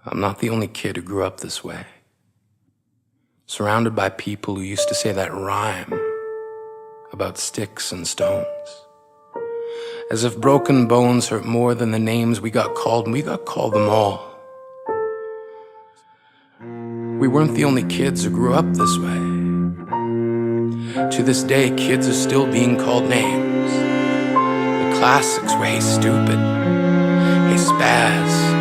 I'm not the only kid who grew up this way. Surrounded by people who used to say that rhyme about sticks and stones. As if broken bones hurt more than the names we got called, and we got called them all. We weren't the only kids who grew up this way. To this day, kids are still being called names. The classics were hey stupid, hey spaz.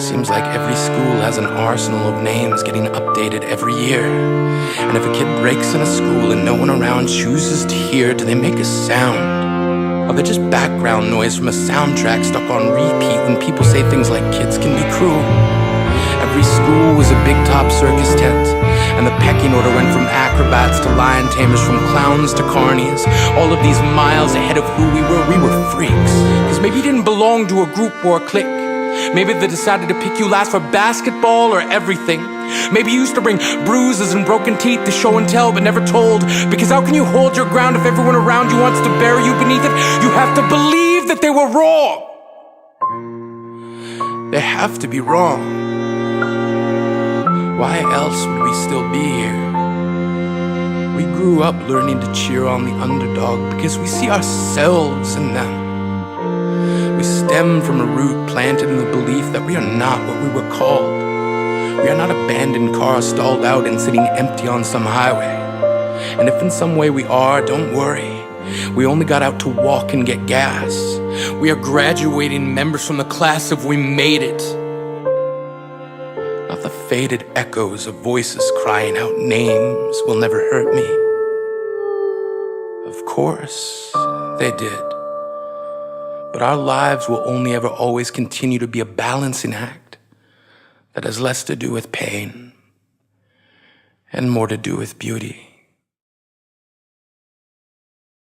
Seems like every school has an arsenal of names getting updated every year. And if a kid breaks in a school and no one around chooses to hear, do they make a sound? Or they're just background noise from a soundtrack stuck on repeat when people say things like kids can be cruel? Every school was a big top circus tent, and the pecking order went from acrobats to lion tamers, from clowns to carnies. All of these miles ahead of who we were freaks. Cause maybe you didn't belong to a group or a clique. Maybe they decided to pick you last for basketball or everything. Maybe you used to bring bruises and broken teeth to show and tell but never told. Because how can you hold your ground if everyone around you wants to bury you beneath it? You have to believe that they were wrong. They have to be wrong. Why else would we still be here? We grew up learning to cheer on the underdog because we see ourselves in them. We stem from a root planted in the belief that we are not what we were called. We are not abandoned cars stalled out and sitting empty on some highway. And if in some way we are, don't worry. We only got out to walk and get gas. We are graduating members from the class of we made it. Not the faded echoes of voices crying out names will never hurt me. Of course, they did. But our lives will only ever always continue to be a balancing act that has less to do with pain and more to do with beauty.